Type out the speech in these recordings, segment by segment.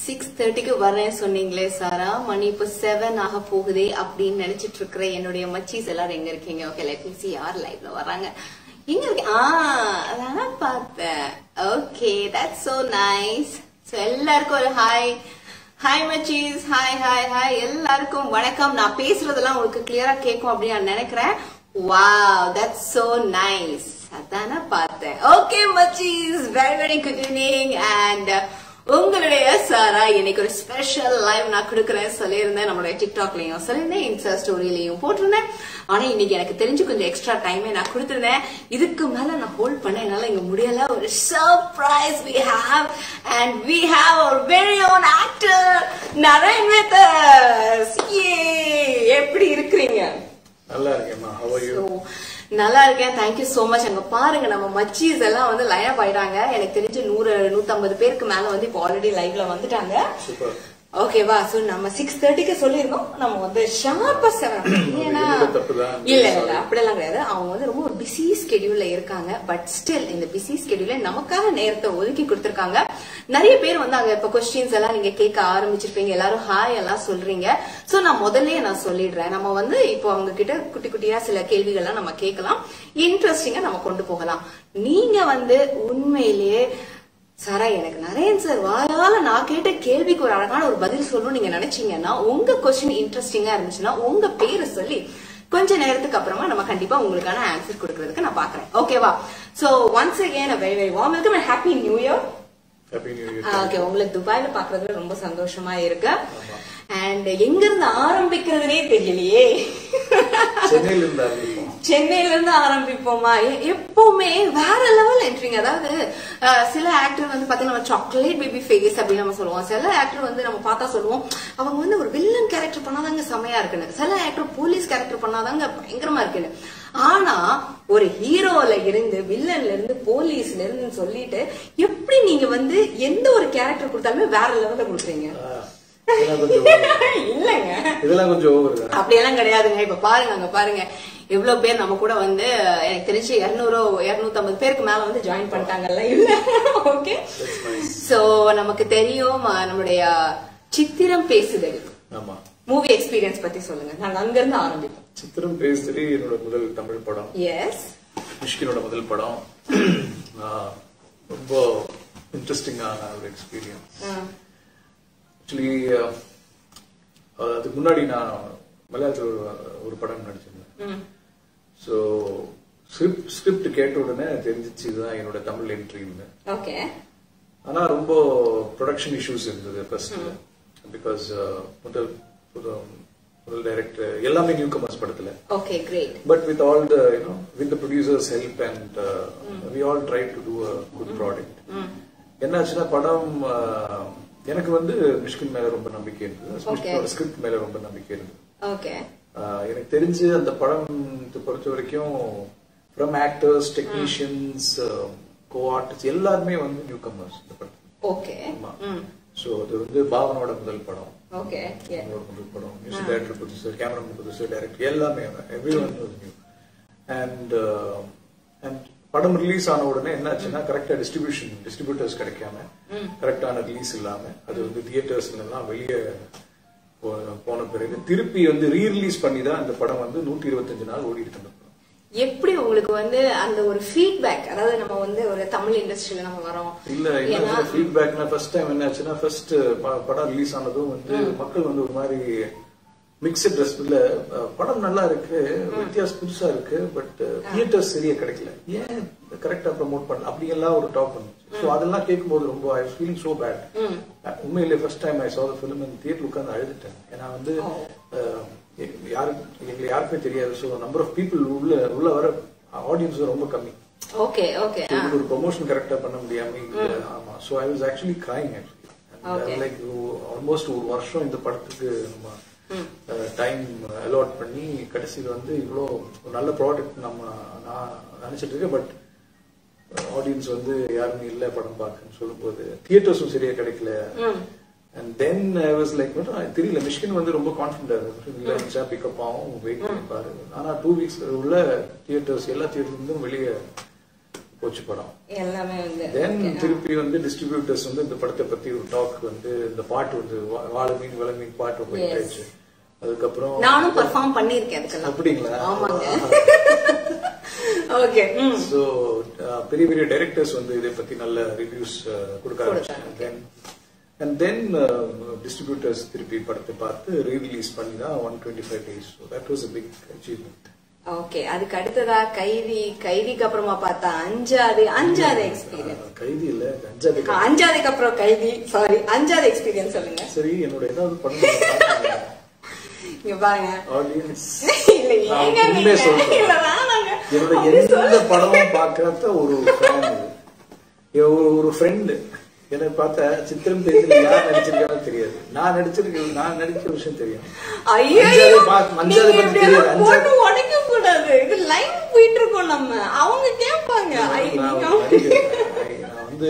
6:30க்கு வரேன் சொன்னீங்களே சாரா, மணி இப்ப 7 ஆக போகுதே அப்படின்னு நினைச்சிட்டு இருக்கிற என்னுடைய மச்சீஸ் எல்லாரும் எங்க இருக்கீங்க? ஓகே, லெட் மீ see யார் லைவ்ல வராங்க. எங்க இருக்கு? அதான் பார்த்தேன். Okay, that's so nice. So எல்லாருக்கும் ஒரு ஹாய். ஹாய் மச்சீஸ், ஹாய் ஹாய் ஹாய், எல்லாருக்கும் வணக்கம். நான் பேசுறதெல்லாம் உங்களுக்கு கிளியரா கேட்கும் அப்படின்னு நான் நினைக்கிறேன். Wow, that's so nice. அதான பார்த்தேன். ஓகே மச்சீஸ், very very good evening. And உங்களுடைய சாரா இன்னைக்கு ஒரு ஸ்பெஷல் லைவ் நான் கொடுக்கறேன் சொல்லியிருந்தேன். நம்மளுடைய டிக்டாக்லயும் சொல்லியிருந்தேன், இன்ஸ்டா ஸ்டோரியிலையும் போட்டிருந்தேன். ஆனா இன்னைக்கு எனக்கு தெரிஞ்சு கொஞ்சம் எக்ஸ்ட்ரா டைமே நான் கொடுத்திருந்தேன். இதுக்கு மேல நான் ஹோல்ட் பண்ண என்னால இங்க முடியல. ஒரு surprise we have and we have our very own actor Narayan with us. எப்படி இருக்கிறீங்க? நல்லா இருக்கேம்மா. How are you? நல்லா இருக்கேன், தேங்க்யூ சோ மச். அங்க பாருங்க, நம்ம மச்சீஸ் எல்லாம் வந்து லைன் அப் ஆயிட்டாங்க. எனக்கு தெரிஞ்சு 100-150 பேருக்கு மேல வந்து இப்போ ஆல்ரெடி லைவ்ல வந்துட்டாங்க. சூப்பர். ஓகேவா? சோ நம்ம 6:30க்கு சொல்லிருக்கோம். நம்ம வந்து ஷார்ப்பா 7. ஏன்னா இல்ல அப்படியெல்லாம் கிடையாது. அவங்க வந்து ரொம்ப ஒரு பிஸி ஸ்கெடியூல்ல இருக்காங்க. பட் ஸ்டில் இந்த பிஸி ஸ்கெடியூல்ல நமக்காக நேரத்தை ஒதுக்கி கொடுத்திருக்காங்க. நிறைய பேர் வந்து அங்க இப்ப கொஸ்டின்ஸ் எல்லாம் நீங்க கேட்க ஆரம்பிச்சிருப்பீங்க. எல்லாரும் ஹாய் எல்லாம் சொல்றீங்க. சோ நான் முதல்லயே நான் சொல்லிடுறேன். நம்ம வந்து இப்போ அவங்க கிட்ட குட்டி குட்டியா சில கேள்விகள்லாம் நம்ம கேட்கலாம். இன்ட்ரெஸ்டிங்கா நம்ம கொண்டு போகலாம். நீங்க வந்து உண்மையிலேயே சாரா, எனக்கு நரேன் சார் வாயால நான் கேட்ட கேள்விக்கு ஒரு அழகான ஒரு பதில் சொல்லணும் நீங்க நினைச்சீங்கன்னா, உங்க கொஸ்டின் இன்ட்ரெஸ்டிங்கா இருந்துச்சுன்னா உங்க பேரை சொல்லி கொஞ்ச நேரத்துக்கு அப்புறமா நம்ம கண்டிப்பா உங்களுக்கான ஆன்சர் கொடுக்கறதுக்கு நான் பாக்குறேன். ஓகேவா? So once again very very warm welcome and happy new year. Okay, உங்களுக்கு துபாயில பாக்குறதுல ரொம்ப சந்தோஷமா இருக்கு. அண்ட் எங்க இருந்து ஆரம்பிக்கிறதுனே தெரியலையே. சென்னையில இருந்து ஆரம்பிப்போமா? எப்பவுமே வேற லெவல் என்ட்ரிங்க. அதாவது சில ஆக்டர் வந்து பாத்தீங்கன்னா சாக்லேட் பேபி ஃபேஸ் அப்படின்னு நம்ம சொல்லுவோம். சில ஆக்டர் வந்து நம்ம பார்த்தா சொல்லுவோம் அவங்க வந்து ஒரு வில்லன் கேரக்டர் பண்ணாதாங்க செமையா இருக்குன்னு. சில ஆக்டர் போலீஸ் கேரக்டர் பண்ணாதாங்க பயங்கரமா இருக்குன்னு. ஆனா ஒரு ஹீரோல இருந்து வில்லன்ல இருந்து போலீஸ்ல இருந்து சொல்லிட்டு எப்படி நீங்க வந்து எந்த ஒரு கேரக்டர் கொடுத்தாலுமே வேற லெவல்ல கொடுக்குறீங்க? இல்லங்க, இதெல்லாம் கொஞ்சம் ஓவர். அப்படியெல்லாம் கிடையாதுங்க. இப்ப பாருங்க, அங்க பாருங்க எவ்வளவு பேர் நம்ம கூட வந்து எனக்கு தெரிஞ்சு 200-250 பேருக்கு மேல வந்து ஜாயின் பண்ணிட்டாங்கல்ல. இல்ல ஓகே, சோ நமக்கு தெரியும் நம்மளுடைய சித்திரம் பேசுதல் மூவி எக்ஸ்பீரியன்ஸ் பத்தி சொல்லுங்க. நாங்க அங்க இருந்து ஆரம்பிப்போம். சித்திரம் பேசுதல் என்னோட முதல் தமிழ் படம். எஸ், மிஷ்கினோட முதல் படம். ரொம்ப இன்ட்ரெஸ்டிங்கான ஒரு எக்ஸ்பீரியன்ஸ். ஆக்சுவலி அதுக்கு முன்னாடி நான் மலையாளத்தில் ஒரு படம் நடிச்சிருந்தேன். ஸோ ஸ்கிரிப்ட் கேட்ட உடனே தெரிஞ்சிச்சு இதுதான் என்னோட தமிழ் என்ட்ரின்னு. ஓகே. ஆனா ரொம்ப ப்ரொடக்ஷன் இஷ்யூஸ் இருந்தது ஃபர்ஸ்ட். பிகாஸ் முதல் டைரக்டர் எல்லாமே நியூ கமர்ஸ் படத்துல. Okay, great. But with all the with the producers help and we all try to do a good product. என்னாச்சுன்னா படம் எனக்கு வந்து மிஷ்கின் மேல ரொம்ப நம்பிக்கை இருந்தது, ஸ்கிரிப்ட் மேல ரொம்ப நம்பிக்கை இருந்தது. ஓகே. எனக்கு தெரிஞ்சு அந்த படம் பொறுத்த வரைக்கும் from actors, technicians, co artist எல்லாருமே வந்து நியூ கமர்ஸ் இந்த படம். ஓகே. சோ அது வந்து பாவனோட முதல் படம். ஓகே. முதல் படம். Music director, producer, cameraman, producer, director எல்லாமே எவ்ரிவன் வாஸ் நியூ. அண்ட் படம் ரிலீஸ் ஆன உடனே என்னாச்சுன்னா கரெக்டா டிஸ்ட்ரிபியூட்டர்ஸ் கிடைக்காம, கரெக்டான ரிலீஸ் இல்லாம அது வந்து தியேட்டர்ஸ்ல எல்லாம் வெளியே போன பிறகு திருப்பி வந்து ரீரிலீஸ் பண்ணி தான் அந்த படம் வந்து 125 நாள் ஓடிட்டு இருந்த படம். எப்படி உங்களுக்கு வந்து அந்த ஒரு ஃபீட்பேக், அதாவது நம்ம வந்து ஒரு தமிழ் இண்டஸ்ட்ரியில நம்ம வரோம் இல்ல என்ன ஃபீட்பேக்னா ஃபர்ஸ்ட் டைம் என்னாச்சுன்னா ஃபர்ஸ்ட் படம் ரிலீஸ் ஆனதும் வந்து மக்கள் வந்து ஒரு மாதிரி மிக்சட் ரெஸ்பில் படம் நல்லா இருக்கு, வித்தியாசம் புதுசா இருக்கு, பட் தியேட்டர்ஸ் சரியா கிடைக்கல, ஏன் கரெக்டா ப்ரமோட் பண்ணல, அப்படி எல்லாம் ஒரு டாக் வந்துச்சு. ஸோ அதெல்லாம் கேட்கும்போது ரொம்ப I was feeling so bad. உண்மையிலே first time I saw the film இந்த தியேட்டர் உட்கார்ந்து அழுதுட்டேன். ஏன்னா வந்து எங்களுக்கு யாருக்குமே தெரியாது. ஸோ நம்பர் ஆஃப் பீப்புள் உள்ள வர ஆடியன்ஸ் ரொம்ப கம்மி. Okay okay. ஒரு ப்ரொமோஷன் கரெக்டா பண்ண முடியாம. ஆமா. So I was actually crying. Actually like almost ஒரு வருஷம் இந்த படத்துக்கு நம்ம டைம் அலாட் பண்ணி கடைசியில் வந்து இவ்வளோ நல்ல ப்ராடக்ட் நான் நினைச்சிட்டு இருக்கேன். பட் ஆடியன்ஸ் வந்து யாருமே இல்லை படம் பார்க்கன்னு சொல்லும்போது தியேட்டர்ஸும் சரியா கிடைக்கல. And then I was like தெரியல, மிஷ்கின் வந்து ரொம்ப கான்ஃபிடண்டா இருந்துச்சா பிக்கப் ஆகும், வெயிட் பண்ணிப்பாரு. ஆனா 2 வீக்ஸ் உள்ள தியேட்டர்ஸ் எல்லா தியேட்டர்ஸ் வெளியே போச்சு படம். எல்லாமே வந்து தென் திருப்பி வந்து டிஸ்ட்ரிபியூட்டர்ஸ் வந்து இந்த படத்தை பத்தி ஒரு டாக் வந்து இந்த பாட்டு வந்து வாழ மீன் விள மீன் பாட்டு போயிட்டு ஆயிடுச்சு. அதுக்கப்புறம் நானும் பெர்ஃபார்ம் பண்ணிருக்கேன் அதுக்கெல்லாம். அப்படிங்களா? ஆமாங்க. ஓகே. சோ பெரிய பெரிய டைரக்டர்ஸ் வந்து இதை பத்தி நல்ல ரிவ்யூஸ் கொடுக்க ஆரம்பிச்சாங்க. And then distributors திருப்பி படத்தை பார்த்து ரீ-ரிலீஸ் பண்ணி தான் 125 days. So that was a big achievement. Okay. அதுக்கு அடுத்ததா கைதிக்கு அப்புறமா பார்த்தா அஞ்சாவது எக்ஸ்பீரியன்ஸ். கைதி இல்ல, அஞ்சாவதுக்கு அப்புறம் கைதி. சாரி, அஞ்சாவது எக்ஸ்பீரியன்ஸ் சொல்லுங்க. சரி, என்னோட ஏதாவது படம் இங்க பாருங்க ஆடியன்ஸ். இல்ல ஏங்க நீங்க இல்ல வேணாங்க. என்னோட எந்த படமும் பார்க்காத ஒரு ஃப்ரெண்ட் என்ன பார்த்தா சித்திரம் தேதியில யார் நடிச்சிருக்கான்னு தெரியாது. நான் நடிச்ச விஷயம் தெரியும். உடைக்க கூடாது, இது லைன் போயிட்டு இருக்கோம் நம்ம. அவங்க கேட்பாங்க. நான் வந்து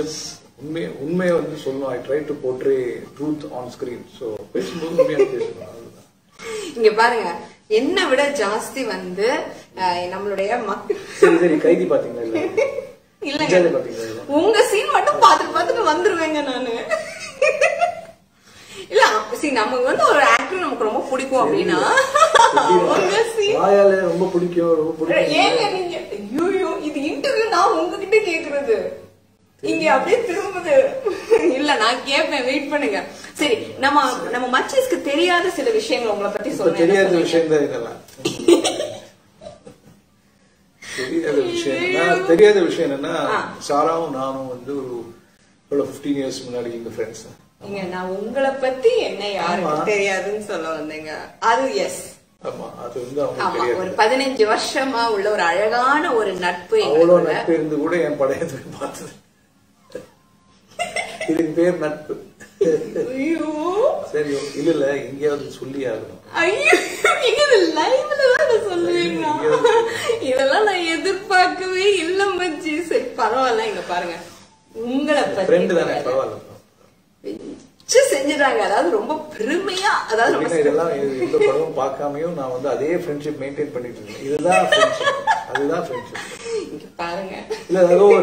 உண்மையை வந்து சொல்லணும். I try to portray truth on screen. So பேசும்போது உண்மையாக பேசணும். இங்க பாருங்க, என்ன விட ஜாஸ்தி வந்து நம்மளுடைய மக்கள். சரி கைதி பாத்தீங்களா? இல்ல உங்க சீன் மட்டும் பாத்துட்டு வந்துருவேங்க நானு. இல்ல நமக்கு வந்து ஒரு ஆக்டர் நமக்கு ரொம்ப பிடிக்கும் அப்படின்னா ரொம்ப பிடிக்கும். ஏங்க நீங்க ஐயோ இது இன்டர்வியூ நான் உங்ககிட்ட கேக்குறது இங்க அப்படியே திரும்புது. இல்ல நான் கேட்பேன், வெயிட் பண்ணுங்க. சரி, நம்ம மச்சீஸ்க்கு தெரியாத சில விஷயங்கள் உங்களை பத்தி சொல்ல. தெரியாத விஷயம் தான் இதெல்லாம். தெரியாத விஷயம் என்னன்னா, சாராவும் நானும் வந்து ஒரு 15 years முன்னாடி இந்த ஃப்ரெண்ட்ஸ். நான் உங்களை பத்தி என்ன யாருக்கு தெரியாதுன்னு சொல்ல வந்தேங்க. அது எஸ். ஆமா, அது வந்து அவங்க ஒரு 15 வருஷமா உள்ள ஒரு அழகான ஒரு நட்பு. அவ்வளவு நட்பு இருந்து கூட என் படையத்தை பார்த்தது. இதுக்கு பேர் நட்பு. ஐயோ சரி, இல்ல எங்கேயாவது சொல்லி ஆகணும். ஐயோ, சொல்லுவீங்க. இதெல்லாம் நான் எதிர்பார்க்கவே இல்ல மச்சி. சரி பரவாயில்ல. இங்க பாருங்க, உங்களை பத்தி தானே பரவாயில்ல செஞ்சுட்டாங்க. அதாவது ரொம்ப பெருமையா, அதாவது இதெல்லாம் எந்த படமும் பார்க்காமையும் நான் வந்து அதே ஃப்ரெண்ட்ஷிப் மெயின்டைன் பண்ணிட்டு இருக்கேன். இதுதான் அதுதான் ஃப்ரெண்ட்ஷிப். இங்க பாருங்க, இல்ல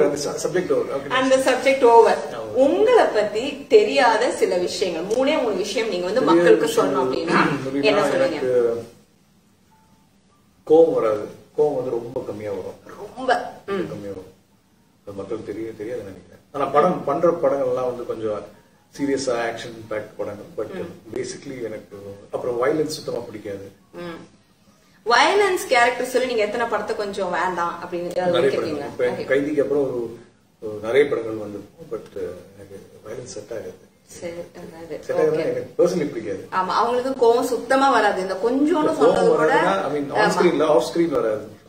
அந்த சப்ஜெக்ட் ஓவர். அந்த சப்ஜெக்ட் ஓவர். உங்களை பத்தி தெரியாத சில விஷயங்கள், 3 விஷயம் நீங்க வந்து மக்களுக்கு சொல்லணும் அப்படின்னா என்ன சொல்லுங்க? கோவம் வராது. கோவம் வந்து ரொம்ப கம்மியா வரும். ரொம்ப கம்மியா வரும். மக்களுக்கு தெரியாது நினைக்கிறேன். ஆனா பண்ற படங்கள் எல்லாம் வந்து கொஞ்சம் சீரியஸா ஆக்ஷன் பேக்ட் படங்கள். பட் பேசிக்கலி எனக்கு அப்புறம் வயலன்ஸ் சுத்தமா பிடிக்காது. வயலன்ஸ் கேரக்டர் சொல்லி நீங்க எத்தனை படத்தை கொஞ்சம் வேண்டாம் அப்படின்னு? கைதிக்கு அப்புறம் ஒரு நிறைய படங்கள் வந்து, பட் எனக்கு வயலன்ஸ் செட் ஆகாது. ஆமா, அவங்களுக்கு கோவம் சுத்தமா வராது. இந்த கொஞ்சோன்னு சொல்றது கூட வராது.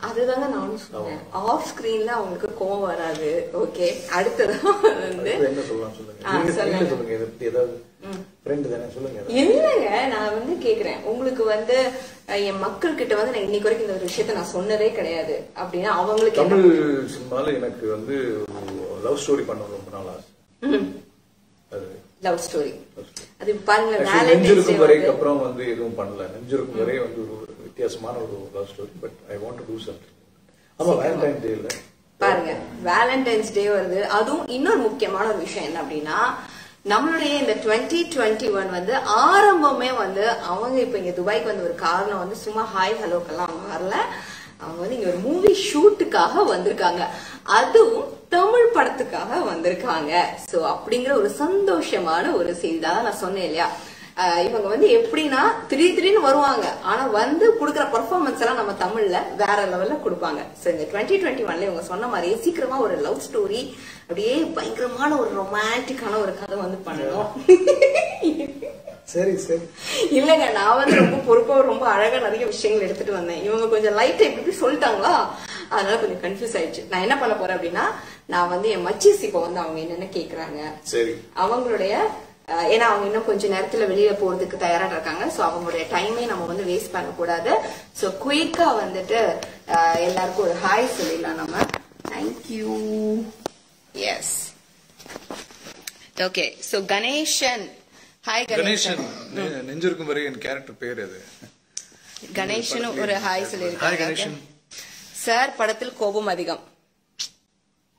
அதுதாங்க நானும் சொன்னேன். ஆஃப் ஸ்கிரீன்ல அவங்களுக்கு கோவம் வராது. ஓகே, அடுத்தது வந்து இல்லங்க, நான் வந்து கேக்குறேன், உங்களுக்கு வந்து என் மக்கள் கிட்ட வந்து நான் இன்னைக்கு வரைக்கும் இந்த ஒரு விஷயத்த நான் சொன்னதே கிடையாது அப்படின்னா அவங்களுக்கு தமிழ் சினிமால எனக்கு வந்து லவ் ஸ்டோரி பண்ண ரொம்ப நாள் ஆசை. லவ் ஸ்டோரி அது பாருங்க. நெஞ்சிருக்கும் வரைக்கும் அப்புறம் வந்து எதுவும் பண்ணல. நெஞ்சிருக்கும் வரை வந்து ஒரு வித்தியாசமான ஒரு love story. But I want to to something. ஆமா, வேலண்டைன்ஸ் டே இல்ல பாருங்க, வேலண்டைன்ஸ் டே வருது. அதுவும் இன்னொரு முக்கியமான ஒரு விஷயம் என்ன அப்படின்னா, நம்மளுடைய இந்த 2021 வந்து ஆரம்பமே வந்து அவங்க இப்ப இங்க துபாய்க்கு வந்து ஒரு காரணம் வந்து சும்மா ஹாய் ஹலோக்கெல்லாம் அவங்க வரல. அவங்க வந்து இங்க ஒரு மூவி ஷூட்டுக்காக வந்திருக்காங்க. அதுவும் தமிழ் படத்துக்காக வந்திருக்காங்க. சோ அப்படிங்கிற ஒரு சந்தோஷமான ஒரு செய்தி தான் நான் சொன்னேன் இல்லையா. இவங்க வந்து எப்படின்னா திடீர்னு வருவாங்க, ஆனா வந்து குடுக்கற பெர்ஃபார்மன்ஸ் எல்லாம் நம்ம தமிழ்ல வேற லெவல்ல கொடுப்பாங்க. சோ இந்த 2021ல இவங்க சொன்ன மாதிரியே சீக்கிரமா ஒரு லவ் ஸ்டோரி, அப்படியே பயங்கரமான ஒரு ரொமான்டிக்கான ஒரு கதை வந்து பண்ணணும். சரி சரி. இல்லங்க, நான் வந்து ரொம்ப பொறுப்பா ரொம்ப அழகா நிறைய விஷயங்கள் எடுத்துட்டு வந்தேன். இவங்க கொஞ்சம் லைட்டா இப்படி சொல்லிட்டாங்களா, அதனால கொஞ்சம் கன்ஃபியூஸ் ஆயிடுச்சு. நான் என்ன பண்ண போறேன் அப்படின்னா, நான் வந்து என் மச்சீஸ் இப்ப வந்து அவங்க என்னென்ன கேக்குறாங்க, சரி அவங்களுடைய ஏன்னா அவங்க இன்னும் கொஞ்ச நேரத்துல வெளியில போறதுக்கு தயாரா இருக்காங்க. சோ அவங்களுடைய டைமே நம்ம வந்து வேஸ்ட் பண்ண கூடாது. சோ குயிக்கா வந்துட்டு எல்லாருக்கும் ஒரு ஹாய் சொல்லிடலாம் நம்ம. Thank you. Yes, okay. So Ganesan, hi Ganesan. நெஞ்சிருக்கும் வரை என் கேரக்டர் பேர் அது. கணேசன் ஒரு ஹாய் சொல்லிருக்காங்க. சார் படத்தில் கோபம் அதிகம்.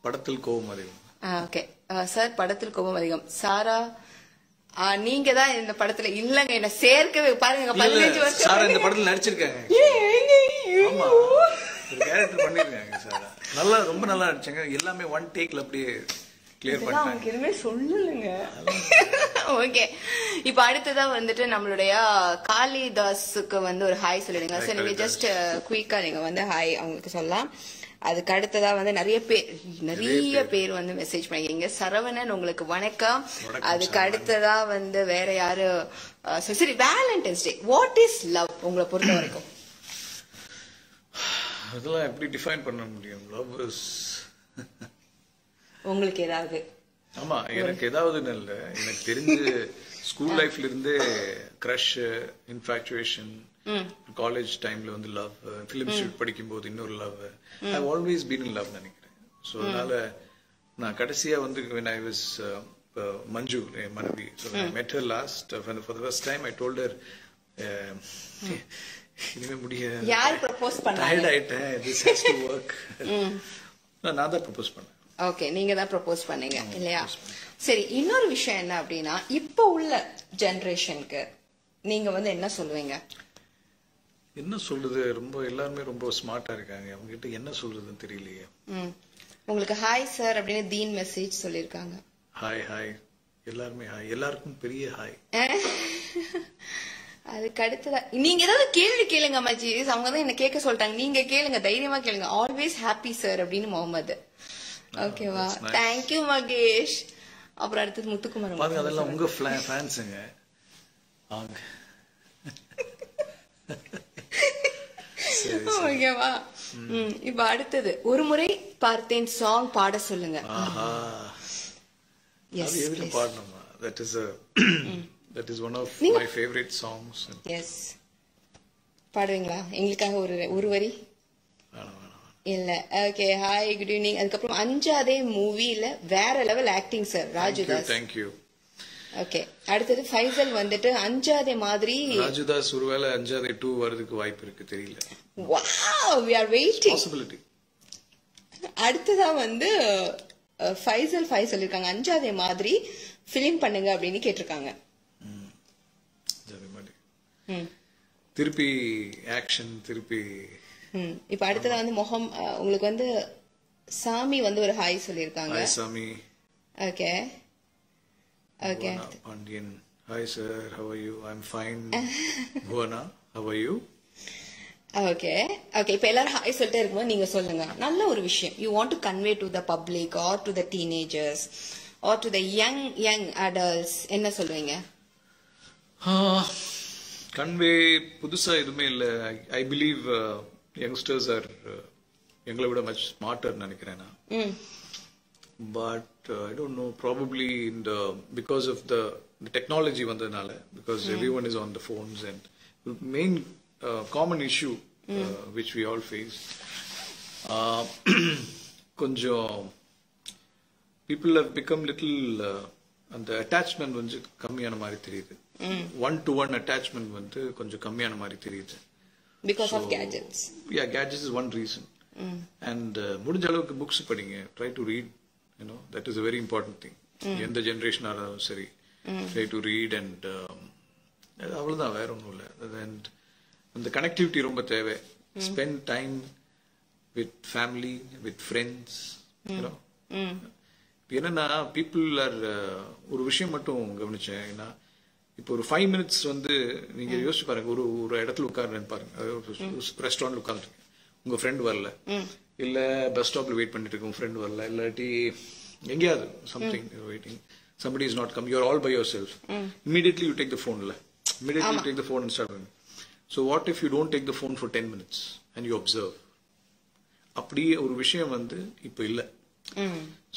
படத்தில் கோபம் அதிகம். ஓகே சார், படத்தில் கோபம் அதிகம். சாரா நீங்க தான் இந்த படத்துல இல்லங்க, என்ன சேர்க்கவே பாருங்க 15 வருஷம் சாரா இந்த படத்துல நடிச்சிருக்காங்க. ஆமா, ஒரு கேரக்டர் பண்ணிருக்காங்க சாரா. நல்லா, ரொம்ப நல்லா நடிச்சாங்க. எல்லாமே ஒன் டேக்ல அப்படியே கிளியர் பண்ணிட்டாங்க. எதுவுமே சொல்லலங்க. ஓகே, இப்ப அடுத்ததா வந்துட்டு நம்மளுடைய காளிதாஸுக்கு வந்து ஒரு ஹாய் சொல்லிடுங்க சார். நீங்க ஜஸ்ட் குயிக்கா நீங்க வந்து ஹாய் அவங்களுக்கு சொல்லலாம். அதுக்கு அடுத்ததா வந்து நிறைய பேர் வந்து மெசேஜ் பண்ணிருக்கீங்க. சரவணன் உங்களுக்கு வணக்கம். அதுக்கு அடுத்ததா வந்து வேற யாரு? சரி, Valentine's day, what is love உங்களை பொறுத்த வரைக்கும்? அதெல்லாம் எப்படி டிஃபைன் பண்ண முடியும்? லவ் இஸ் உங்களுக்கு ஏதாவது? ஆமா, எனக்கு ஏதாவதுன்னு இல்ல, எனக்கு தெரிஞ்சு ஸ்கூல் லைஃப்ல இருந்தே கிரஷ், இன்ஃபாக்சுவேஷன், காலேஜ் டைம்ல வந்து லவ், பிலிம் ஷூட் படிக்கும் போது இன்னொரு love, I always been in love நினைக்கிறேன். ஸோ அதனால நான் கடைசியா வந்து when I was மஞ்சு மனைவி, so I met her last for the first time. I told her இனிமே முடியாது, யார் ப்ரப்போஸ் பண்ணாங்க? டயர்ட் ஆயிட்டேன், this has to work. நான் தான் ப்ரப்போஸ் பண்ணேன். ஓகே, நீங்க தான் ப்ரப்போஸ் பண்ணீங்க இல்லையா? சரி, இன்னொரு விஷயம் என்ன அப்படின்னா, இப்ப உள்ள ஜெனரேஷனுக்கு நீங்க வந்து என்ன சொல்லுவீங்க? என்ன சொல்றது, ரொம்ப எல்லாருமே ரொம்ப ஸ்மார்ட்டா இருக்காங்க, அவங்க கிட்ட என்ன சொல்றதுன்னு தெரியலையே. உங்களுக்கு ஹாய் சார் அப்படின்னு தீன் மெசேஜ் சொல்லிருக்காங்க. ஹாய் ஹாய், எல்லாருமே ஹாய், எல்லாருக்கும் பெரிய ஹாய். அதுக்கு அடுத்ததா நீங்க ஏதாவது கேள்வி கேளுங்க மஜி, அவங்க தான் என்ன கேட்க சொல்லிட்டாங்க. நீங்க கேளுங்க, தைரியமா கேளுங்க. ஆல்வேஸ் ஹாப்பி சார் அப்படின்னு முகமது. ஓகேவா, தேங்க்யூ மகேஷ். அப்புறம் அடுத்தது முத்துக்குமார். பாருங்க, அதெல்லாம் உங்க ஃபேன்ஸுங்க. ஓகேவா. இப்ப அடுத்தது ஒரு முறை பார்த்தேன் சாங் பாட சொல்லுங்க. பாடணுமா? That is one of my favorite songs. Yes, பாடுவீங்களா எங்களுக்காக ஒரு வரி? இல்ல. Okay, hi, good evening. அதுக்கப்புறம் அஞ்சாதே மூவில வேற level acting sir, Rajudas. Thank you. Okay, அடுத்தது ஃபைசல் வந்துட்டு அஞ்சாதே மாதிரி. ராஜுதாஸ் ஒருவேளை அஞ்சாதே 2 வரதுக்கு வாய்ப்பு இருக்கு, தெரியல. Wow, we are waiting. Possibility. அடுத்ததா வந்து ஃபைசல் சொல்லிருக்காங்க அஞ்சாதே மாதிரி ஃபிலிம் பண்ணுங்க அப்படின்னு கேட்டிருக்காங்க. திருப்பி ஆக்ஷன், திருப்பி. இப்ப அடுத்ததா வந்து உங்களுக்கு வந்து சாமி வந்து ஒரு ஹாய் சொல்லிருக்காங்க. Hi Sami. Okay okay. Pandian, hi sir, how are you? I'm fine. Bhuvana, how are you? Okay okay. இப்ப எல்லாரும் ஹாய் சொல்லிட்டே இருக்கும்போது நீங்க சொல்லுங்க நல்ல ஒரு விஷயம். You want to convey to the public or to the teenagers or to the young adults, என்ன சொல்லுவீங்க? கன்வே புதுசா எதுவுமே இல்ல. ஐ பிலீவ் யங்ஸ்டர்ஸ் ஆர் எங்களை விட மச் ஸ்மார்ட்டர் நினைக்கிறேன் நான். But I don't know, probably because of the technology வந்ததுனால, because everyone is on the phones and main common issue which we all face, கொஞ்சம் people have become little அந்த attachment வந்து கம்மியான மாதிரி தெரியுது. 1-to-1 attachment வந்து கொஞ்சம் கம்மியான மாதிரி தெரியுது. Because of gadgets. Yeah, gadgets is one reason. And முடிஞ்ச அளவுக்கு புக்ஸ் படிங்க, try to read, that is a very important thing. எந்த ஜெனரேஷனா இருந்தாலும் சரி, try to read and அவ்வளவுதான், வேற ஒன்றும் இல்லை. And அந்த கனெக்டிவிட்டி ரொம்ப தேவை. Spend time with family, with friends, என்னன்னா பீப்புள் ஆர், ஒரு விஷயம் மட்டும் கவனிச்சேன். ஏன்னா இப்போ ஒரு 5 minutes வந்து நீங்க யோசிச்சு பாருங்க, ஒரு இடத்துல உட்கார்றேன்னு பாருங்க, ரெஸ்டாரண்ட்ல உட்காந்துருக்கேன், உங்க ஃப்ரெண்ட் வரல, இல்ல பஸ் ஸ்டாப்ல வெயிட் பண்ணிட்டு இருக்கு, உங்க ஃப்ரெண்ட் வரல, இல்லாட்டி எங்கேயாவது something waiting, somebody is not come, you are all by yourself, immediately you take the phone, immediately you take the phone and start running. So what if you don't take the phone for 10 minutes and you observe? அப்படியே ஒரு விஷயம் வந்து இப்போ இல்ல.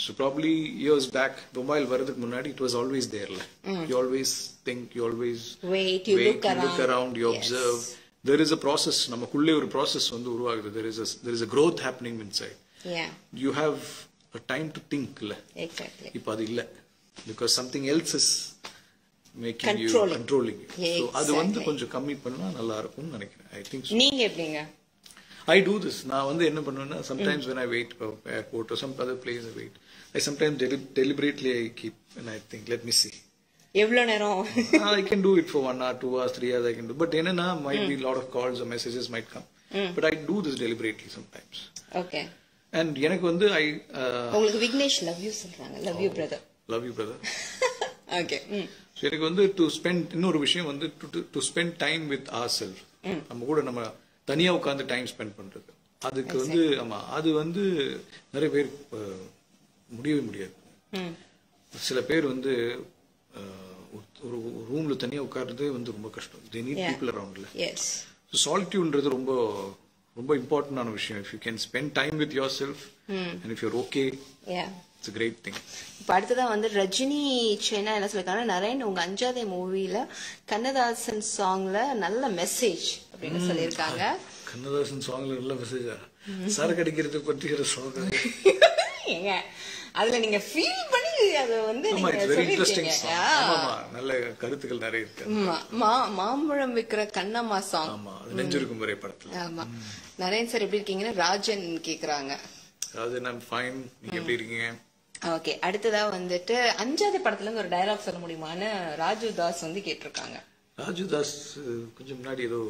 So probably years back, mobile varadhukku munnadi, it was always there. You always think, you always wait, you look around, you observe. There is a process, namakulle oru process vandu uruvagudhu. There is a growth happening inside. Yeah. You have a time to think. Exactly. Ipo adu illa, because something else is making controlling you. So adu vandu konjam kammi panna nalla irukum nenikiren. I think so. neenga epdinga? I do this. நான் வந்து என்ன பண்ணுவேன்னா sometimes when I wait for airport or some other place I wait. I sometimes deliberately I keep and I think let me see. எவ்வளவு நேரம்? I can do it for 1 hour, 2 hours, 3 hours I can do. But என்னன்னா might be a lot of calls or messages might come. But I do this deliberately sometimes. Okay. And எனக்கு வந்து உங்களுக்கு Vignesh love you சொல்றாங்க. Love you brother. Love you brother. Okay. So எனக்கு வந்து to spend இன்னொரு விஷயம் வந்து to spend time with ourselves. நம்ம கூட நம்ம தனியா உட்கார்ந்து டைம் ஸ்பெண்ட் பண்றது. அதுக்கு வந்து ஆமா அது வந்து நிறைய பேர் முடியவே முடியாது. சில பேர் வந்து ஒரு ரூம்ல தனியா உட்கார்றதே வந்து ரொம்ப கஷ்டம். They need people around. Yes. So solitudeன்றது ரொம்ப ரொம்ப இம்பார்ட்டன்டான விஷயம். If you can spend time with yourself and if you're okay, yeah, it's a great thing. இப்ப அடுத்ததா வந்து ரஜினி சேனா என்ன சொல்லிருக்காங்க, நரேன் உங்க 5வது மூவில கண்ணதாசன் சாங்ல நல்ல மெசேஜ் அப்படின்னு சொல்லியிருக்காங்க. கண்ணதாசன் சாங்ல நல்ல மெசேஜா? சரக்கு அடிக்கிறது பற்றிய சாங். ஏங்க அதுல நீங்க ஃபீல் பண்ணி அத வந்து நீங்க சொல்லிருக்கீங்க. ஆமா, நல்ல கருத்துக்கள் நிறைய இருக்கு. மாம்பழம் விக்கிற கண்ணம்மா சாங். ஆமா, அது நெஞ்சிருக்கும் வரை படத்துல. ஆமா. நரேன் சார் எப்படி இருக்கீங்கன்னு ராஜன் கேக்குறாங்க. Rajan I'm fine. நீங்க எப்படி இருக்கீங்க? ஓகே. அடுத்ததா வந்துட்டு 5வது படத்துல இருந்து ஒரு டயலாக் சொல்ல முடியுமான்னு ராஜு தாஸ் வந்து கேட்டிருக்காங்க. ராஜு தாஸ் கொஞ்சம் முன்னாடி ஏதோ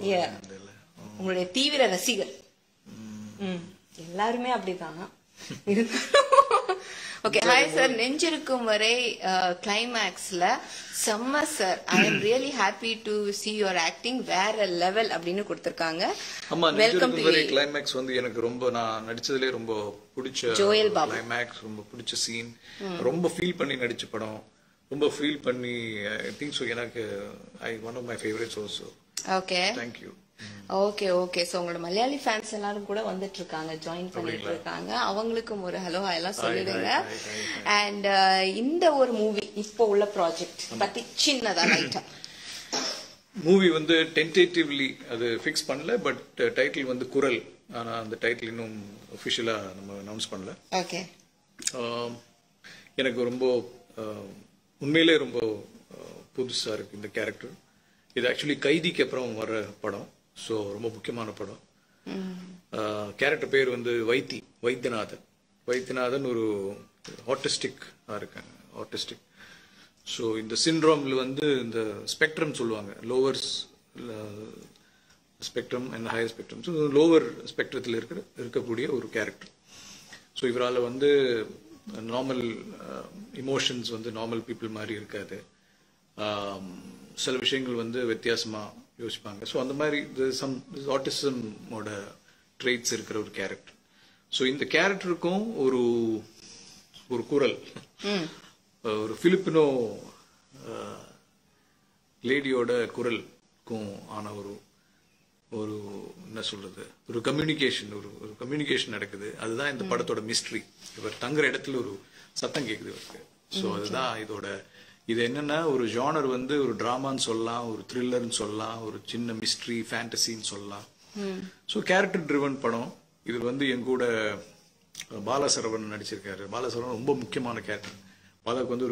உங்களுடைய தீவிர ரசிகர். எல்லாருமே அப்படிதான். ஓகே. ஹாய் சார், நெஞ்சிருக்கும் வரை கிளைமேக்ஸ்ல செம்ம sir, I am really happy to see your acting வேற லெவல் அப்படின்னு கொடுத்திருக்காங்க. ஆமா, நெஞ்சிருக்கும் வரை கிளைமேக்ஸ் வந்து எனக்கு ரொம்ப நான் நடிச்சதுலயே ரொம்ப பிடிச்ச கிளைமேக்ஸ், ரொம்ப பிடிச்ச சீன். ரொம்ப ஃபீல் பண்ணி நடிச்ச படம், ரொம்ப ஃபீல் பண்ணி ஐ திங்க் சோ எனக்கு one of my favourites also. Okay, thank you. Okay okay. So உங்களோட மலையாளி ஃபேன்ஸ் எல்லாரும் கூட வந்துட்டு இருக்காங்க, ஜாயின் பண்ணிட்டு இருக்காங்க. அவங்களுக்கும் ஒரு ஹலோ ஹாய் எல்லாம் சொல்லிடுங்க. அண்ட் இந்த ஒரு மூவி இப்போ உள்ள ப்ராஜெக்ட் பத்தி சின்னதா லைட்டா. மூவி வந்து டென்டேட்டிவ்லி அது ஃபிக்ஸ் பண்ணல, பட் டைட்டில் வந்து குரல். ஆனா அந்த டைட்டில் இன்னும் ஒபிஷியலா நம்ம அனௌன்ஸ் பண்ணல. ஓகே. எனக்கு ரொம்ப உண்மையிலே ரொம்ப புதுசா இருக்கு இந்த கேரக்டர். இது ஆக்சுவலி கைதிக்கு அப்புறம் வர படம். ஸோ ரொம்ப முக்கியமான படம். கேரக்டர் பேர் வந்து வைத்தியநாதன். வைத்தியநாதன் ஒரு ஆட்டிஸ்டிக் இருக்காங்க, ஆட்டிஸ்டிக். ஸோ இந்த சிண்ட்ரோம்ல வந்து இந்த ஸ்பெக்ட்ரம் சொல்லுவாங்க, lowers spectrum and higher spectrum. So lower ஸ்பெக்ட்ரத்தில் இருக்கக்கூடிய ஒரு கேரக்டர். ஸோ இவரால் வந்து நார்மல் இமோஷன்ஸ் வந்து நார்மல் பீப்புள் மாதிரி இருக்காது. சில விஷயங்கள் வந்து வித்தியாசமா யோசிப்பாங்க. ஸோ அந்த மாதிரி ஆட்டிசமோட ட்ரெய்ட்ஸ் இருக்கிற ஒரு கேரக்டர். ஸோ இந்த கேரக்டருக்கும் ஒரு குரல், ஒரு பிலிப்பினோ லேடியோட குரலுக்கும் ஆன ஒரு என்ன சொல்றது, ஒரு கம்யூனிகேஷன் நடக்குது. அதுதான் இந்த படத்தோட மிஸ்ட்ரி. இவர் தங்குற இடத்துல ஒரு சத்தம் கேக்குது இவருக்கு. ஸோ அதுதான் இது என்னன்னா ஒரு ஜானர் வந்து ஒரு டிராமான்னு சொல்லலாம், ஒரு த்ரில்லர்னு சொல்லலாம், ஒரு சின்ன மிஸ்ட்ரி ஃபேண்டசின்னு சொல்லலாம். ஸோ கேரக்டர் ட்ரிவன் படம். இது வந்து என் கூட பாலசரவன் நடிச்சிருக்காரு. பாலசரவன் ரொம்ப முக்கியமான கேரக்டர். பாலாவுக்கு வந்து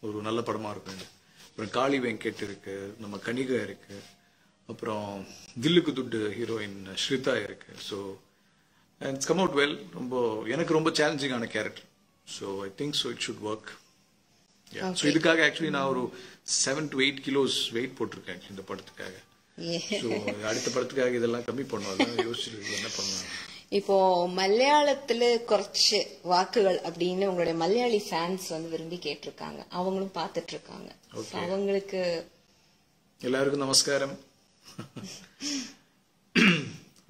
ஒரு நல்ல படமா இருக்கும். அப்புறம் காளி வெங்கட் இருக்கு, நம்ம கனிகா இருக்கு, அப்புறம் தில்லுக்கு துட்டு ஹீரோயின் ஸ்ரிதா இருக்கு. So it's come out well. எனக்கு ரொம்ப சேலஞ்சிங்கான character. So I think so it should work. So இதுக்காக ஆக்சுவலி நான் ஒரு 7 to 8 kilos வெயிட் போட்டிருக்கேன் இந்த படத்துக்காக. ஸோ அடுத்த படத்துக்காக இதெல்லாம் கம்மி பண்ணுவாங்க, யோசிச்சு என்ன பண்ணுவாங்க. இப்போ மலையாளத்துல குறைச்சு வாக்குகள் அப்படின்னு உங்களுடைய மலையாளி ஃபேன்ஸ் வந்து விரும்பி கேட்டிருக்காங்க, அவங்களும் பார்த்துட்டு இருக்காங்க. அவங்களுக்கு എല്ലാവർക്കും നമസ്കാരം.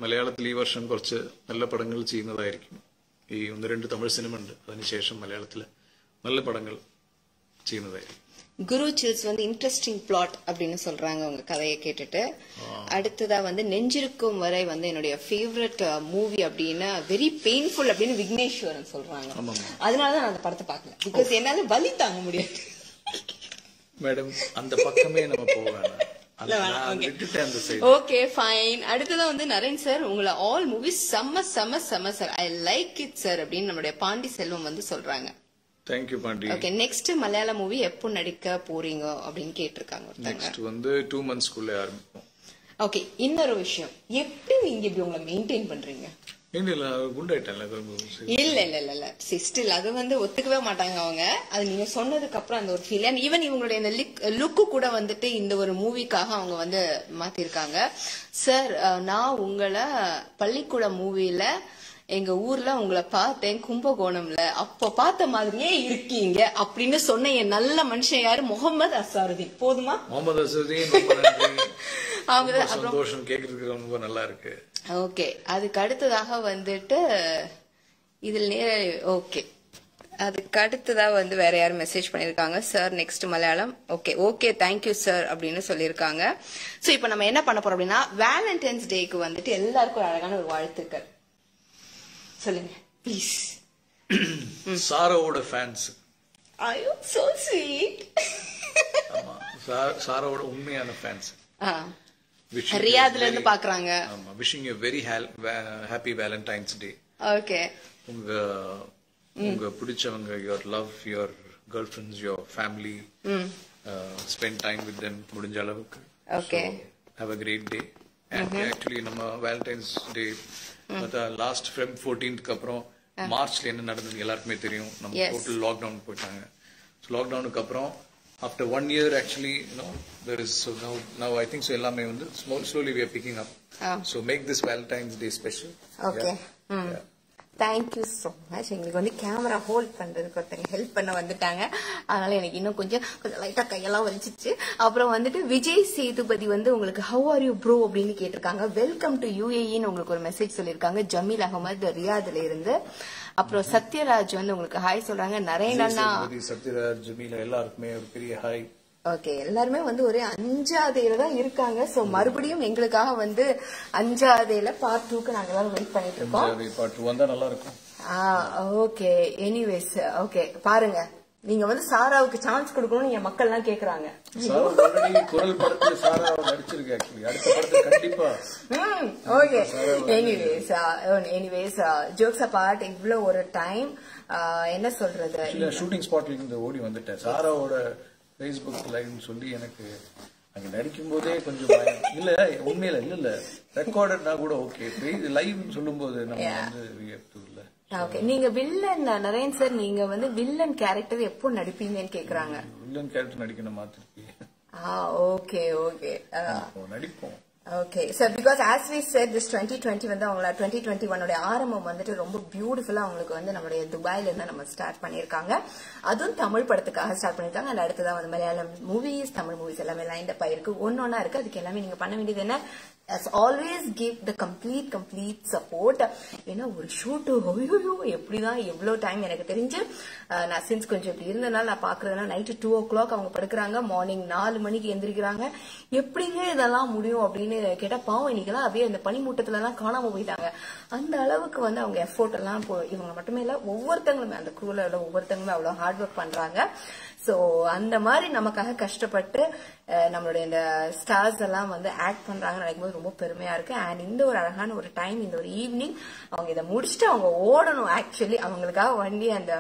മലയാളത്തിൽ ഈ വർഷം കുറച്ച് നല്ല പടങ്ങൾ ചെയ്യുന്നതായിരിക്കും. ഈ 1-2 തമിഴ് സിനിമ ഉണ്ട്, അതിനുശേഷം മലയാളത്തില് നല്ല പടങ്ങൾ ചെയ്യുന്നതായിരിക്കും. குரு சில்ஸ் வந்து இன்ட்ரெஸ்டிங் பிளாட் அப்படின்னு சொல்றாங்க உங்க கதையை கேட்டுட்டு. அடுத்ததா வந்து நெஞ்சிருக்கும் வரை வந்து என்னுடைய ஃபேவரட் மூவி அப்படின்னு, வெரி பெயின்ஃபுல் அப்படின்னு விக்னேஸ்வரன் சொல்றாங்க. அதனாலதான் நான் அந்த படத்தை பார்க்கல, பிகாஸ் என்னால வலி தாங்க முடியாது. மேடம் அந்த பக்கமே நம்ம போவேன். Okay fine. அடுத்ததான் வந்து நரேன் சார், உங்களை ஆல் மூவிஸ் செம்ம செம்ம செம்ம sir, I like it sir அப்படின்னு நம்மளுடைய பாண்டி செல்வம் வந்து சொல்றாங்க. Thank you Pandi. Okay, next Malayala movie எப்போ நடிக்க போறீங்க அப்படின்னு கேட்டிருக்காங்க. நெக்ஸ்ட் வந்து 2 months குள்ள ஆரம்பிப்போம். ஓகே, இன்னொரு விஷயம், எப்படி நீங்க இப்படி உங்களை மெயின்டைன் பண்றீங்க? இல்ல சிஸ்டில் அது வந்து ஒத்துக்கவே மாட்டாங்க அவங்க. அது நீங்க சொன்னதுக்கு அப்புறம் அந்த ஒரு ஃபீல், ஈவன் இவங்களுடைய இந்த லுக்கு கூட வந்துட்டு இந்த ஒரு மூவிக்காக அவங்க வந்து மாத்திருக்காங்க. சார், நான் உங்களை பள்ளிக்கூட மூவில எங்க ஊர்ல உங்களை பார்த்தேன் கும்பகோணம்ல, அப்ப பார்த்த மாதிரியே இருக்கீங்க அப்படின்னு சொன்ன என் நல்ல மனுஷன் யாரு? முகமது அசாருதீன். போதுமா? முகமது அசாருதீன் சந்தோஷம், கேக்குறதுக்கு ரொம்ப நல்லா இருக்கு. ஓகே, அதுக்கு அடுத்ததாக வந்துட்டு இதுல ஓகே, அதுக்கு அடுத்ததா வந்து வேற யாரும் மெசேஜ் பண்ணிருக்காங்க. Sir next Malayalam. Okay okay, thank you sir அப்படின்னு சொல்லியிருக்காங்க. சோ இப்ப நம்ம என்ன பண்ண போறோம் அப்படின்னா, வேலண்டைன்ஸ் டேக்கு வந்துட்டு எல்லாருக்கும் ஒரு அழகான ஒரு வாழ்த்துக்கள் சொல்லுங்க ப்ளீஸ். சாராவோட ஃபேன்ஸ். ஐயோ சோ ஸ்வீட். ஆமா, சாராவோட உண்மையான ஃபேன்ஸ் ரியாத்ல இருந்து பாக்குறாங்க. ஆமா, wishing you very happy Valentine's day. Okay, உங்க பிடிச்சவங்க, your love, your girl friends, your family, spend time with them முடிஞ்ச அளவுக்கு. Okay, have a great day. And actually நம்ம Valentine's day last Feb 14th அப்புறம் மார்ச்ல என்ன நடந்தது எல்லாருக்குமே தெரியும். நம்ம டோட்டல் லாக்டவுன் போயிட்டாங்க. லாக்டவுனுக்கு அப்புறம் after 1 year actually, you know, there is, so now I think so ellame vandu slowly we are picking up. So make this Valentine's Day special. Okay. Yeah. Thank you so much. எங்களுக்கு வந்து camera hold பண்றதுக்கு ஒருத்தங்க help பண்ண வந்துட்டாங்க. அதனால எனக்கு இன்னும் கொஞ்சம் லைட்டா கையெல்லாம் வலிச்சிச்சு. அப்புறம் வந்துட்டு விஜய் சேதுபதி வந்து உங்களுக்கு ஹவ் ஆர் யூ ப்ரோ அப்படின்னு கேட்டிருக்காங்க. வெல்கம் டு UAEன்னு உங்களுக்கு ஒரு மெசேஜ் சொல்லியிருக்காங்க. ஜமீல் அகமது ரியாத்ல இருந்து. அப்புறம் சத்யராஜ் வந்து உங்களுக்கு ஹாய் சொல்றாங்க. நரேனா, சத்யராஜ், ஜமீல் எல்லாருக்குமே ஒரு பெரிய ஹாய். ஓகே, எல்லாருமே வந்து ஒரே அஞ்சாவதுல தான் இருக்காங்க. சோ மறுபடியும் எங்களுக்காக வந்து அஞ்சாவதுல பார்ட் 2க்கு நாங்க எல்லாரும் வெயிட் பண்ணிட்டு இருக்கோம். பார்ட் 2 வந்தா நல்லா இருக்கும். ஓகே, எனிவேஸ் ஓகே, பாருங்க, நீங்க வந்து சாராவுக்கு சான்ஸ் கொடுக்கணும்னு என் மக்கள் எல்லாம் கேக்குறாங்க. குரல் படத்துல சாரா நடிச்சிருக்கு. ஆக்சுவலி அடுத்த படத்துல கண்டிப்பா. ஓகே, எனிவேஸ் ஜோக்ஸ் அபார்ட், இவ்வளவு ஒரு டைம் என்ன சொல்றது, ஷூட்டிங் ஸ்பாட்ல இருந்து ஓடி வந்துட்டேன். சாராவோட Facebook லைவ்னு சொல்லி எனக்கு அங்க நடிக்கும் போதே கொஞ்சம் பயம். இல்ல உண்மையில இல்ல ரெக்கார்டட்னா கூட ஓகே, லைவ்னு சொல்லும் போது நம்ம வந்து இல்ல. ஓகே, நீங்க வில்லன் நரேன் சார், நீங்க வந்து வில்லன் கேரக்டர் எப்போ நடிப்பீங்கன்னு கேக்குறாங்க. வில்லன் கேரக்டர் நடிக்கணும் மாத்திருக்கீங்க. ஓகே ஓகே, நடிப்போம். Okay, so because as we said, this 2020 வந்து அவங்கள 2021 உடைய ஆரம்பம் வந்துட்டு ரொம்ப பியூட்டிஃபுல்லா அவங்களுக்கு வந்து நம்மளுடைய துபாயில இருந்து நம்ம ஸ்டார்ட் பண்ணிருக்காங்க. அதுவும் தமிழ் படத்துக்காக ஸ்டார்ட் பண்ணிருக்காங்க. அண்ட் அடுத்ததான் வந்து மலையாளம் மூவிஸ், தமிழ் மூவிஸ் எல்லாமே லைன் அப் ஆயிருக்கு. ஒன்னொன்னா இருக்கு. அதுக்கு எல்லாமே நீங்க பண்ண வேண்டியது என்ன, as always give the complete support. ஏன்னா ஒரு ஷூட் எப்படிதான் எவ்வளவு டைம் எனக்கு தெரிஞ்சு நான் சின்ஸ் கொஞ்சம் இப்படி இருந்தனால நான் பாக்குறதுனா நைட்டு 2 o'clock அவங்க படுக்கிறாங்க, மார்னிங் 4 மணிக்கு எந்திரிக்கிறாங்க. எப்படிங்க இதெல்லாம் முடியும் அப்படின்னு கேட்டா பாவம், இன்னைக்கெல்லாம் அப்படியே அந்த பனிமூட்டத்துல எல்லாம் காணாம போயிட்டாங்க. அந்த அளவுக்கு வந்து அவங்க எஃபோர்ட் எல்லாம் இவங்க மட்டுமே இல்ல, ஒவ்வொருத்தங்களுமே அந்த குரூல ஒவ்வொருத்தங்களுமே அவ்வளவு ஹார்ட் ஒர்க் பண்றாங்க. சோ அந்த மாதிரி நமக்காக கஷ்டப்பட்டு நம்மளுடைய இந்த ஸ்டார்ஸ் எல்லாம் வந்து ஆக்ட் பண்றாங்கன்னு நினைக்கும் போது ரொம்ப பெருமையா இருக்கு. அண்ட் இந்த ஒரு அழகான ஒரு டைம், இந்த ஒரு ஈவினிங் அவங்க இதை முடிச்சுட்டு அவங்க ஓடணும். ஆக்சுவலி அவங்களுக்காக வண்டி அந்த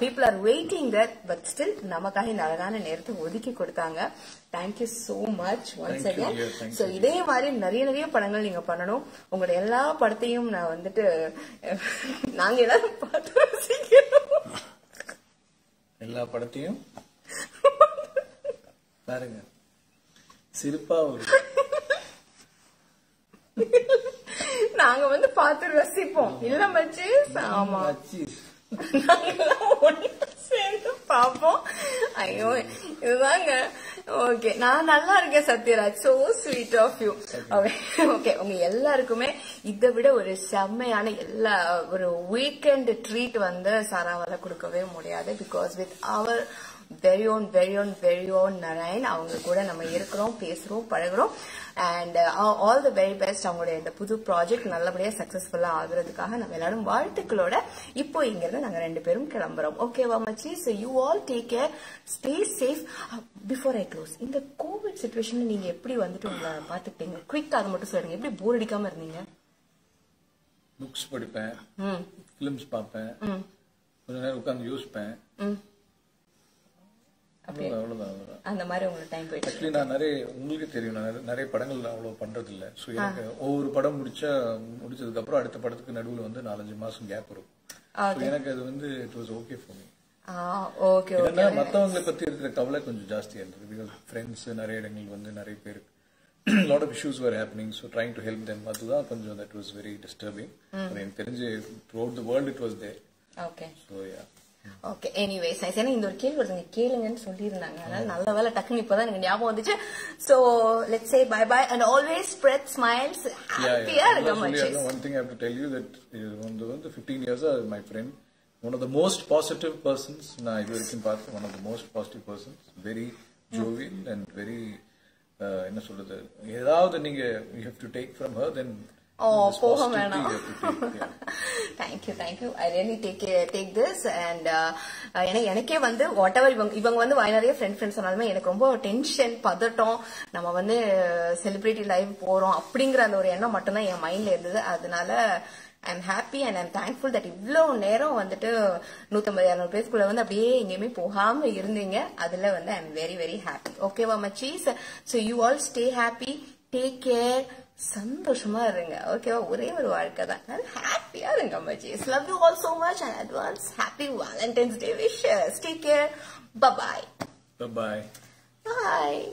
people are waiting that, but still நமக்காக இந்த அழகான நேரத்தை ஒதுக்கி கொடுத்தாங்க. Thank you so much once again. So இதே மாதிரி நிறைய படங்கள் நீங்க பண்ணணும். உங்களுடைய எல்லா படத்தையும் நான் வந்துட்டு நாங்க எல்லாரும் பார்த்து ரசிக்கிறோம். எல்லா படத்தையும் பாருங்க, சிரிப்பா நாங்க வந்து பார்த்து ரசிப்போம். இல்ல மச்சி, ஆமா சேர்ந்து பாப்போம். ஐயோ இதுதாங்க. ஓகே, நான் நல்லா இருக்கேன் Sathyaraj. So sweet of you. Okay, உங்க எல்லாருக்குமே இதை விட ஒரு செம்மையான எல்லா ஒரு வீக்கெண்ட் ட்ரீட் வந்து சாராவால கொடுக்கவே முடியாது. Because with our very own Naren அவங்க கூட நம்ம இருக்கிறோம், பேசுறோம், பழகுறோம். And all the very best. அவங்களுடைய இந்த புது ப்ராஜெக்ட் நல்லபடியா சக்சஸ்ஃபுல்லா ஆகுறதுக்காக நம்ம எல்லாரும் வாழ்த்துக்களோட இப்போ இங்க இருந்து நாங்க 2 பேரும் கிளம்புறோம். ஓகேவா மச்சி? So you all take care, stay safe. Before I close, இந்த கோவிட் சிச்சுவேஷன்ல நீங்க எப்படி வந்துட்டு உங்களை பாத்துக்கிட்டீங்க? குயிக்கா அதை மட்டும் சொல்லுங்க. எப்படி போர் அடிக்காம இருந்தீங்க? புக்ஸ் படிப்பேன், பிலிம்ஸ் பார்ப்பேன், கொஞ்ச நேரம் உட்கார்ந்து யோசிப்பேன். அவ்வளவுதான். அந்த மாதிரி உங்களுக்கு டைம் போயிடுச்சு? ஆக்சுவலி நான் உங்களுக்கு தெரியும், நான் நிறைய படங்கள் அவ்வளவு பண்றது இல்ல. சோ எனக்கு ஒவ்வொரு படம் முடிச்சதுக்கு அப்புறம் அடுத்த படத்துக்கு நடுவுல வந்து 4-5 மாசம் கேப் இருக்கும். எனக்கு அது வந்து it was okay for me. Okay. மத்தவங்களை பத்தி இருக்கிற கவலை கொஞ்சம் ஜாஸ்தியா இருந்தது. பிகாஸ் ஃப்ரெண்ட்ஸ் நிறைய இடங்கள் வந்து நிறைய பேருக்கு lot of issues were happening, so trying to help them, அதுதான் கொஞ்சம் that was very disturbing. எனக்கு தெரிஞ்சு throughout the world it was there. Okay. So yeah. Okay. Anyways, நான் இந்த ஒரு கேள்வி வருதுங்க, கேளுங்கன்னு சொல்லியிருந்தாங்க. அதனால நல்ல வேலை டக்குன்னு இப்பதான் எனக்கு ஞாபகம் வந்துச்சு. So let's say bye bye and always spread smiles. Happy-ஆ இருங்க மச்சீஸ். One thing I have to tell you that வந்து 15 years my friend, one of the most positive persons நான் இது வரைக்கும் பார்த்த, one of the most positive persons, very jovial and very என்ன சொல்றது, ஏதாவது நீங்க you have to take from her, then போக வேணாம். Thank you. I really take this and எனக்கே வந்து whatever இவங்க வந்து நிறைய ஃப்ரெண்ட்ஸ் சொன்னாலுமே எனக்கு ரொம்ப டென்ஷன், பதட்டம், நம்ம வந்து செலிபிரிட்டி லைவ் போறோம் அப்படிங்கிற அந்த ஒரு எண்ணம் மட்டும்தான் என் மைண்ட்ல இருந்தது. அதனால I'm happy and I'm thankful that இவ்வளவு நேரம் வந்துட்டு 150-200 பேருக்குள்ள வந்து அப்படியே எங்கேயுமே போகாம இருந்தீங்க. அதுல வந்து I'm very very happy. ஓகேவா மச்சீஸ்? So you all stay happy, take care, சந்தோஷமா இருங்க. ஓகேவா? ஒரே ஒரு வாழ்க்கை தான், ஹாப்பியா இருங்க மச்சீஸ். Love you all so much and advance happy Valentine's Day wishes. Take care. Bye bye. Bye bye. Bye.